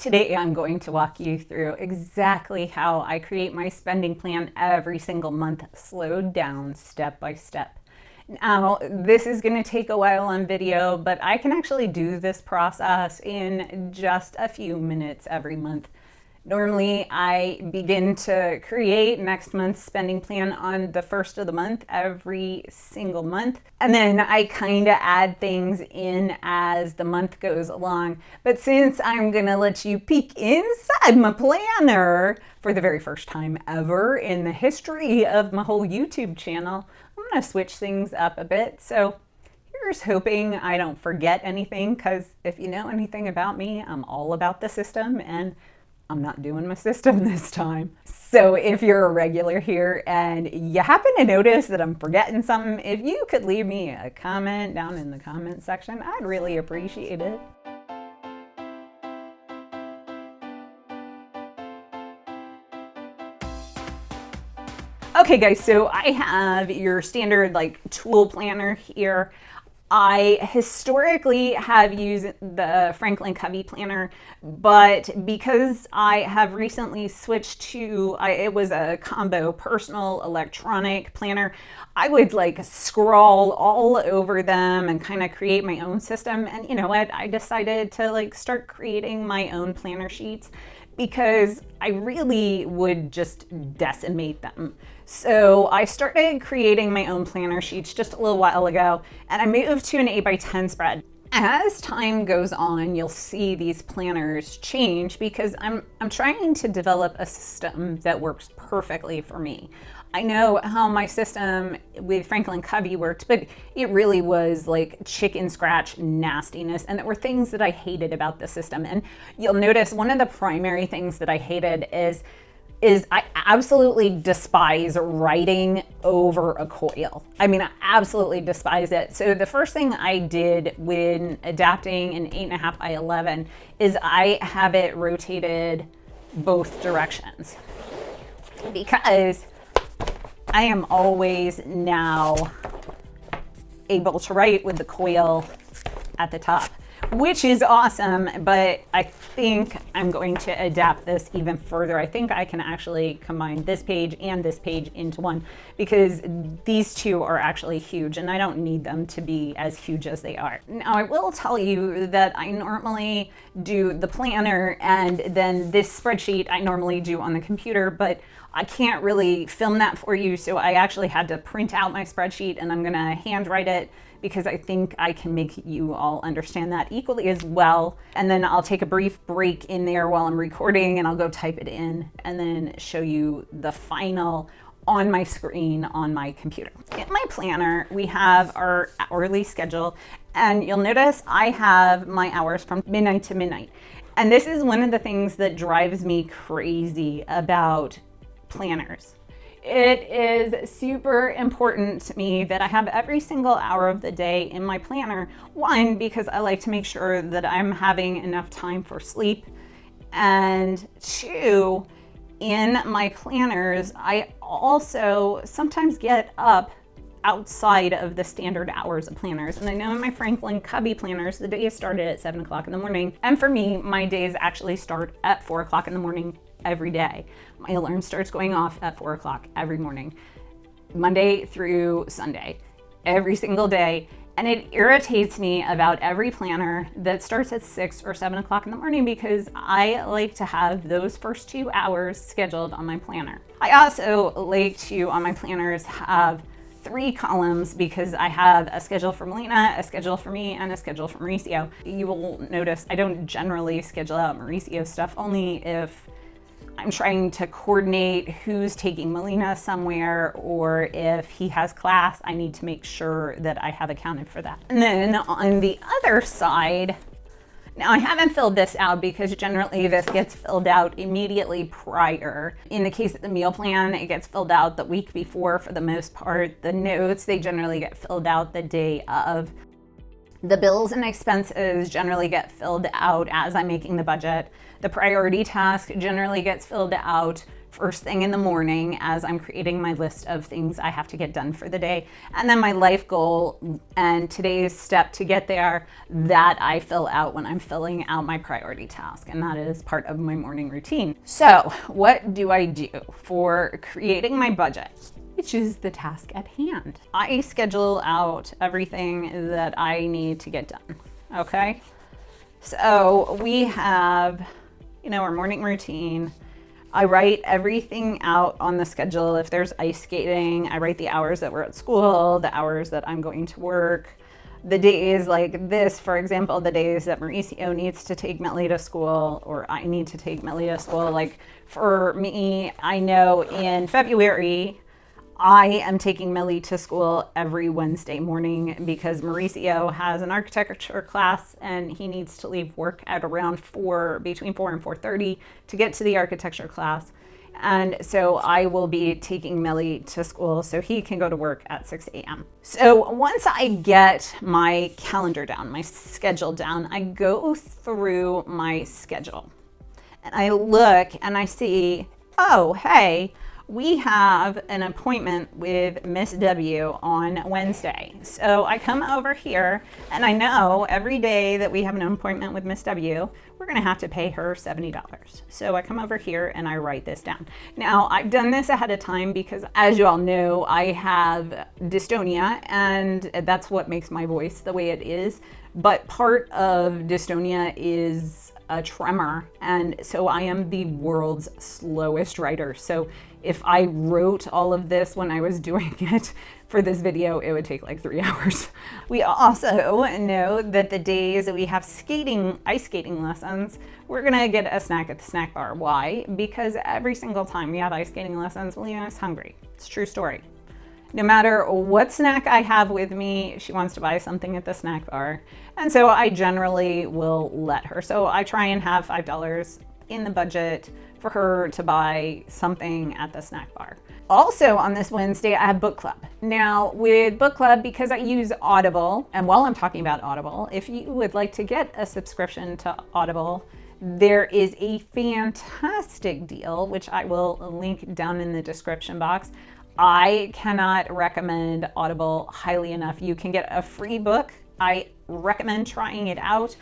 Today I'm going to walk you through exactly how I create my spending plan every single month, slowed down step by step. Now, this is going to take a while on video, but I can actually do this process in just a few minutes every month. Normally, I begin to create next month's spending plan on the first of the month every single month. And then I kind of add things in as the month goes along. But since I'm going to let you peek inside my planner for the very first time ever in the history of my whole YouTube channel, I'm going to switch things up a bit. So here's hoping I don't forget anything, because if you know anything about me, I'm all about the system, and I'm not doing my system this time. So if you're a regular here and you happen to notice that I'm forgetting something, if you could leave me a comment down in the comment section, I'd really appreciate it. Okay guys, so I have your standard tool planner here. I historically have used the Franklin Covey planner, but because I have recently switched to, it was a combo personal electronic planner, I would scroll all over them and kind of create my own system. And you know what? I decided to start creating my own planner sheets, because I really would just decimate them. So I started creating my own planner sheets just a little while ago, and I moved to an 8x10 spread. As time goes on, you'll see these planners change, because I'm trying to develop a system that works perfectly for me. I know how my system with Franklin Covey worked, but it really was chicken scratch nastiness, and there were things that I hated about the system. And you'll notice one of the primary things that I hated is I absolutely despise writing over a coil. I mean, I absolutely despise it. So the first thing I did when adapting an 8.5 by 11 is I have it rotated both directions, because I am always now able to write with the coil at the top, which is awesome, but I think I'm going to adapt this even further. I think I can actually combine this page and this page into one, because these two are actually huge and I don't need them to be as huge as they are. Now, I will tell you that I normally do the planner and then this spreadsheet I normally do on the computer, but I can't really film that for you, so I actually had to print out my spreadsheet, and I'm gonna handwrite it, because I think I can make you all understand that equally as well. And then I'll take a brief break in there while I'm recording, and I'll go type it in and then show you the final on my screen on my computer. In my planner, we have our hourly schedule, and you'll notice I have my hours from midnight to midnight. And this is one of the things that drives me crazy about planners. It is super important to me that I have every single hour of the day in my planner. One, because I like to make sure that I'm having enough time for sleep. And two, in my planners, I also sometimes get up outside of the standard hours of planners. And I know in my Franklin Covey planners, the day started at 7 o'clock in the morning. And for me, my days actually start at 4 o'clock in the morning every day. My alarm starts going off at 4 o'clock every morning, Monday through Sunday, every single day. And it irritates me about every planner that starts at 6 or 7 o'clock in the morning, because I like to have those first 2 hours scheduled on my planner. I also like to, on my planners, have 3 columns, because I have a schedule for Melina, a schedule for me, and a schedule for Mauricio. You will notice I don't generally schedule out Mauricio stuff, only if I'm trying to coordinate who's taking Melina somewhere, or if he has class, I need to make sure that I have accounted for that. And then on the other side, now I haven't filled this out, because generally this gets filled out immediately prior. In the case of the meal plan, it gets filled out the week before for the most part. The notes, they generally get filled out the day of. The bills and expenses generally get filled out as I'm making the budget. The priority task generally gets filled out first thing in the morning as I'm creating my list of things I have to get done for the day. And then my life goal and today's step to get there, that I fill out when I'm filling out my priority task. And that is part of my morning routine. So what do I do for creating my budget, which is the task at hand? I schedule out everything that I need to get done, okay? So we have, our morning routine. I write everything out on the schedule. If there's ice skating, I write the hours that we're at school, the hours that I'm going to work, the days like this, for example, the days that Mauricio needs to take Melly to school or I need to take Melly to school. Like for me, I know in February, I am taking Melly to school every Wednesday morning because Mauricio has an architecture class and he needs to leave work at around between 4 and 4:30 to get to the architecture class. And so I will be taking Melly to school so he can go to work at 6 a.m. So once I get my calendar down, my schedule down, I go through my schedule and I look and I see, oh, hey, we have an appointment with Miss W on Wednesday. So I come over here and I know every day that we have an appointment with Miss W, we're gonna have to pay her $70. So I come over here and I write this down. Now I've done this ahead of time because as you all know, I have dystonia and that's what makes my voice the way it is. But part of dystonia is a tremor. And so I am the world's slowest writer. So if I wrote all of this when I was doing it for this video, it would take like 3 hours. We also know that the days that we have ice skating lessons, we're gonna get a snack at the snack bar. Why? Because every single time we have ice skating lessons, Melina's hungry. It's a true story. No matter what snack I have with me, she wants to buy something at the snack bar. And so I generally will let her. So I try and have $5 in the budget for her to buy something at the snack bar. Also on this Wednesday, I have book club. Now with book club, because I use Audible, and while I'm talking about Audible, if you would like to get a subscription to Audible, there is a fantastic deal, which I will link down in the description box. I cannot recommend Audible highly enough. You can get a free book. I recommend trying it out.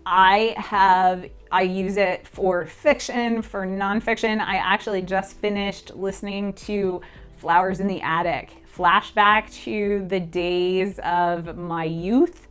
I use it for fiction, for nonfiction. I actually just finished listening to Flowers in the Attic, flashback to the days of my youth.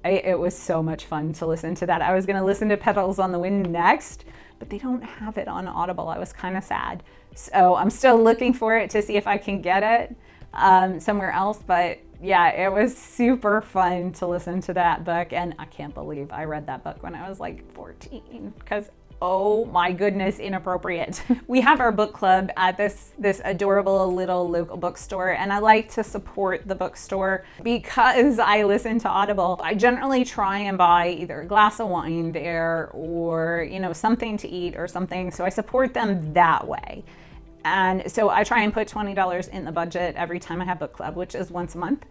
It was so much fun to listen to that. I was gonna listen to Petals on the Wind next, but they don't have it on Audible. I was kind of sad. So I'm still looking for it to see if I can get it somewhere else. But yeah, it was super fun to listen to that book. And I can't believe I read that book when I was like 14 because oh my goodness, inappropriate. We have our book club at this adorable little local bookstore, and I like to support the bookstore because I listen to Audible. I generally try and buy either a glass of wine there or, something to eat or something. So I support them that way. And so I try and put $20 in the budget every time I have book club, which is once a month.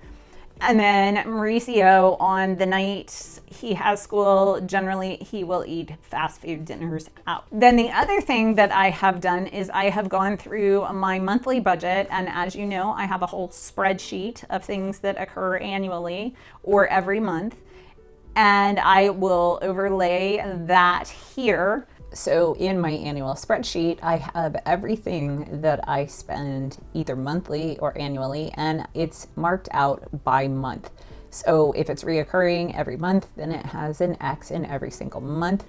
And then Mauricio, on the night he has school, generally he will eat fast food dinners out. Then the other thing that I have done is I have gone through my monthly budget. And as you know, I have a whole spreadsheet of things that occur annually or every month. And I will overlay that here. So in my annual spreadsheet, I have everything that I spend either monthly or annually, and it's marked out by month. So if it's reoccurring every month, then it has an X in every single month.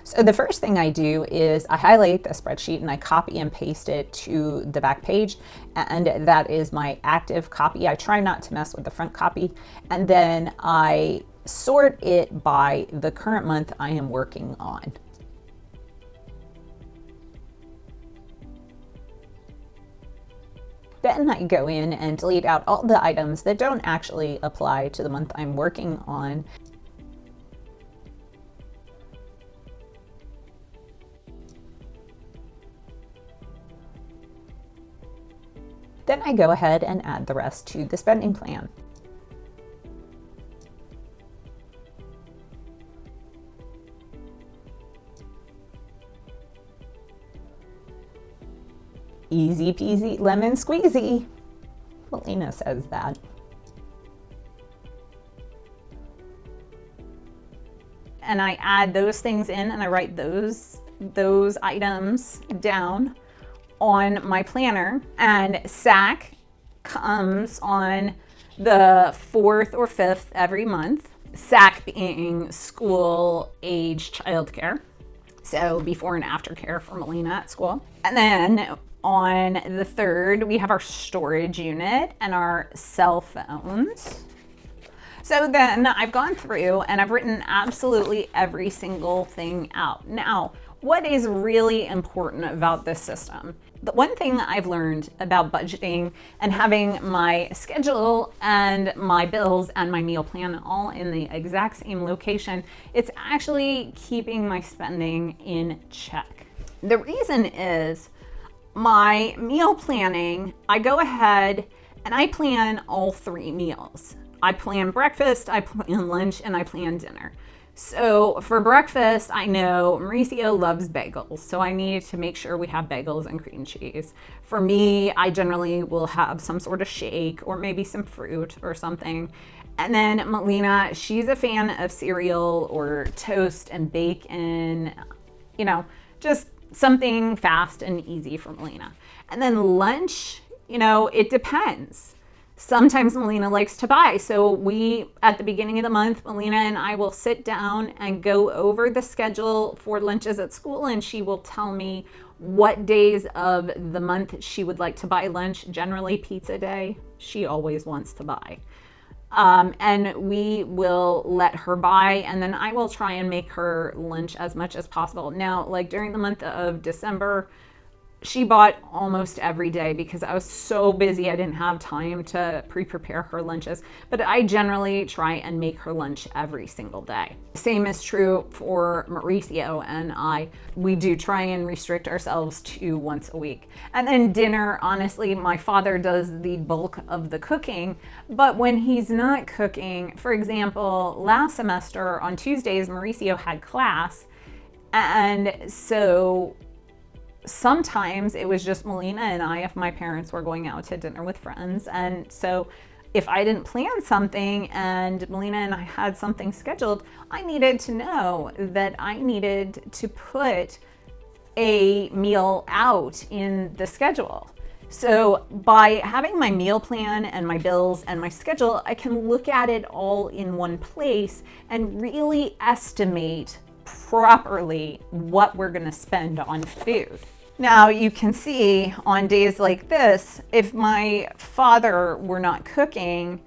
So the first thing I do is I highlight the spreadsheet and I copy and paste it to the back page. And that is my active copy. I try not to mess with the front copy. And then I sort it by the current month I am working on. Then I go in and delete out all the items that don't actually apply to the month I'm working on. Then I go ahead and add the rest to the spending plan. Easy peasy lemon squeezy. Melina says that. And I add those things in and I write those items down on my planner. And SAC comes on the 4th or 5th every month. SAC being school age childcare. So before and after care for Melina at school. And then on the 3rd, we have our storage unit and our cell phones. So then I've gone through and I've written absolutely every single thing out. Now, what is really important about this system? The one thing that I've learned about budgeting and having my schedule and my bills and my meal plan all in the exact same location, it's actually keeping my spending in check. The reason is my meal planning, I go ahead and I plan all 3 meals. I plan breakfast, I plan lunch, and I plan dinner. So for breakfast, I know Mauricio loves bagels, so I need to make sure we have bagels and cream cheese. For me, I generally will have some sort of shake or maybe some fruit or something. And then Melina, she's a fan of cereal or toast and bacon, you know, just something fast and easy for Melina. And then lunch, you know, it depends. Sometimes Melina likes to buy. So at the beginning of the month, Melina and I will sit down and go over the schedule for lunches at school, and she will tell me what days of the month she would like to buy lunch. Generally pizza day, she always wants to buy. And we will let her buy, and then I will try and make her lunch as much as possible. Now, like during the month of December, she bought almost every day because I was so busy. I didn't have time to pre-prepare her lunches, but I generally try and make her lunch every single day. Same is true for Mauricio and I. We do try and restrict ourselves to once a week. And then dinner, honestly, my father does the bulk of the cooking, but when he's not cooking, for example, last semester on Tuesdays, Mauricio had class, and so sometimes it was just Melina and I if my parents were going out to dinner with friends. And so if I didn't plan something and Melina and I had something scheduled, I needed to know that I needed to put a meal out in the schedule. So by having my meal plan and my bills and my schedule, I can look at it all in one place and really estimate properly what we're going to spend on food. Now you can see on days like this, if my father were not cooking,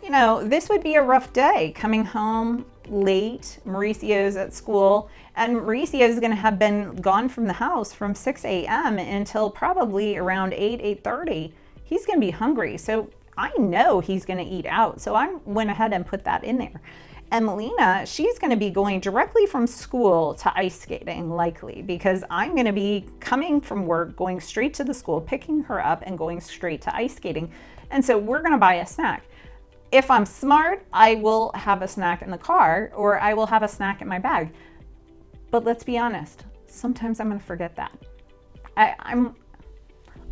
you know, this would be a rough day coming home late. Mauricio's at school, and Mauricio is going to have been gone from the house from 6 a.m. until probably around 8:30. He's going to be hungry. So I know he's going to eat out. So I went ahead and put that in there. And Melina, she's going to be going directly from school to ice skating, likely, because I'm going to be coming from work, going straight to the school, picking her up and going straight to ice skating. And so we're going to buy a snack. If I'm smart, I will have a snack in the car, or I will have a snack in my bag. But let's be honest, sometimes I'm going to forget that. I'm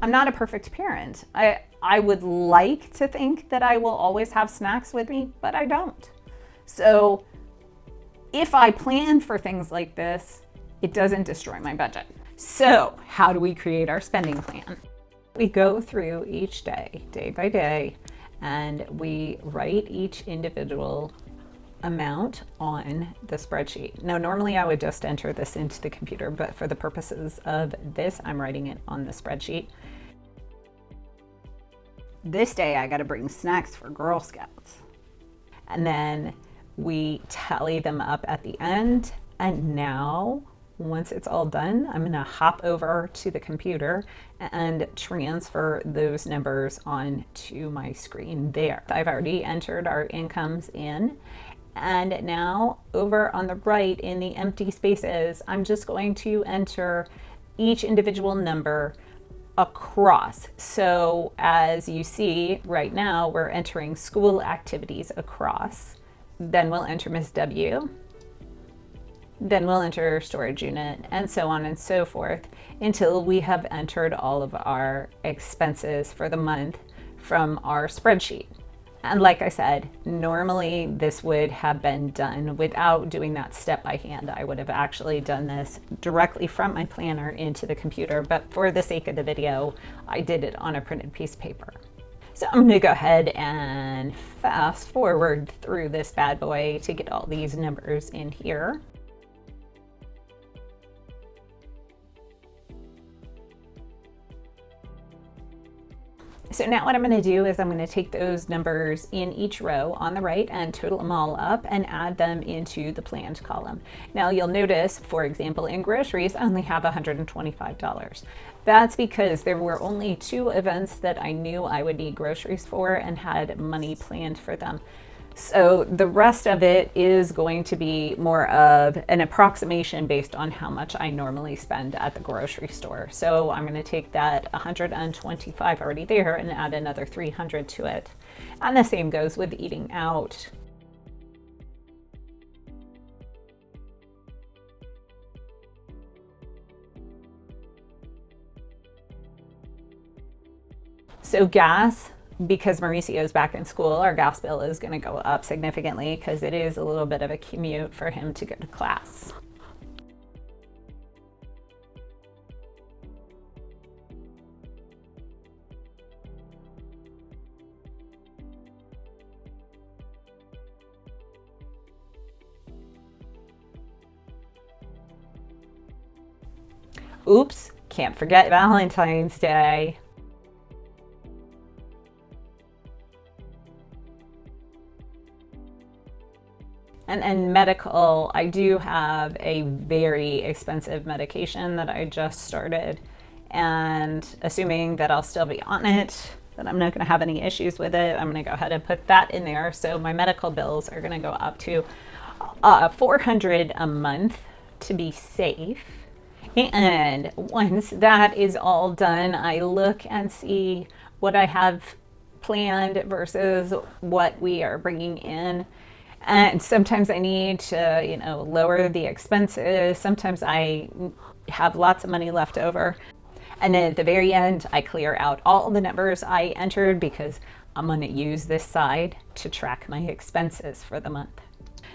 not a perfect parent. I would like to think that I will always have snacks with me, but I don't. So if I plan for things like this, it doesn't destroy my budget. So how do we create our spending plan? We go through each day, day by day, and we write each individual amount on the spreadsheet. Now, normally I would just enter this into the computer, but for the purposes of this, I'm writing it on the spreadsheet. This day I got to bring snacks for Girl Scouts. And then we tally them up at the end. And now, once it's all done, I'm gonna hop over to the computer and transfer those numbers onto my screen there. I've already entered our incomes in. And now over on the right in the empty spaces, I'm just going to enter each individual number across. So as you see right now, we're entering school activities across. Then we'll enter Miss W. Then we'll enter storage unit, and so on and so forth until we have entered all of our expenses for the month from our spreadsheet. And like I said, normally this would have been done without doing that step by hand. I would have actually done this directly from my planner into the computer, but for the sake of the video, I did it on a printed piece of paper. So I'm gonna go ahead and fast forward through this bad boy to get all these numbers in here. So now what I'm going to do is I'm going to take those numbers in each row on the right and total them all up and add them into the planned column. Now you'll notice, for example, in groceries, I only have $125. That's because there were only 2 events that I knew I would need groceries for and had money planned for them. So the rest of it is going to be more of an approximation based on how much I normally spend at the grocery store. So I'm going to take that 125 already there and add another 300 to it. And the same goes with eating out. So gas, because Mauricio is back in school, our gas bill is going to go up significantly because it is a little bit of a commute for him to go to class. Oops, can't forget Valentine's Day. And medical, I do have a very expensive medication that I just started, and assuming that I'll still be on it, that I'm not going to have any issues with it, I'm going to go ahead and put that in there. So my medical bills are going to go up to $400 a month to be safe. And once that is all done, I look and see what I have planned versus what we are bringing in. And sometimes I need to, lower the expenses. Sometimes I have lots of money left over. And then at the very end, I clear out all the numbers I entered because I'm going to use this side to track my expenses for the month.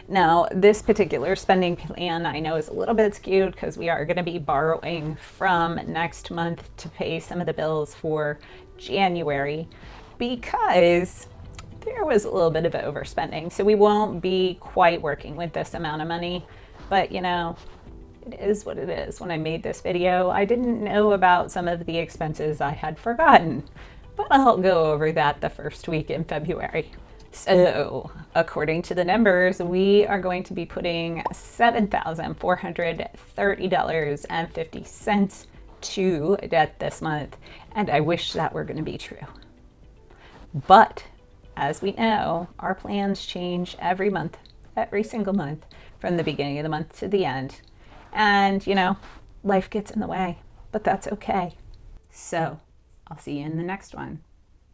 Now, this particular spending plan I know is a little bit skewed because we are going to be borrowing from next month to pay some of the bills for January, because there was a little bit of overspending. So we won't be quite working with this amount of money, but it is what it is. When I made this video, I didn't know about some of the expenses I had forgotten, but I'll go over that the first week in February. So according to the numbers, we are going to be putting $7,430.50 to debt this month. And I wish that were going to be true. But as we know, our plans change every month, every single month, from the beginning of the month to the end. And, life gets in the way, but that's okay. So I'll see you in the next one.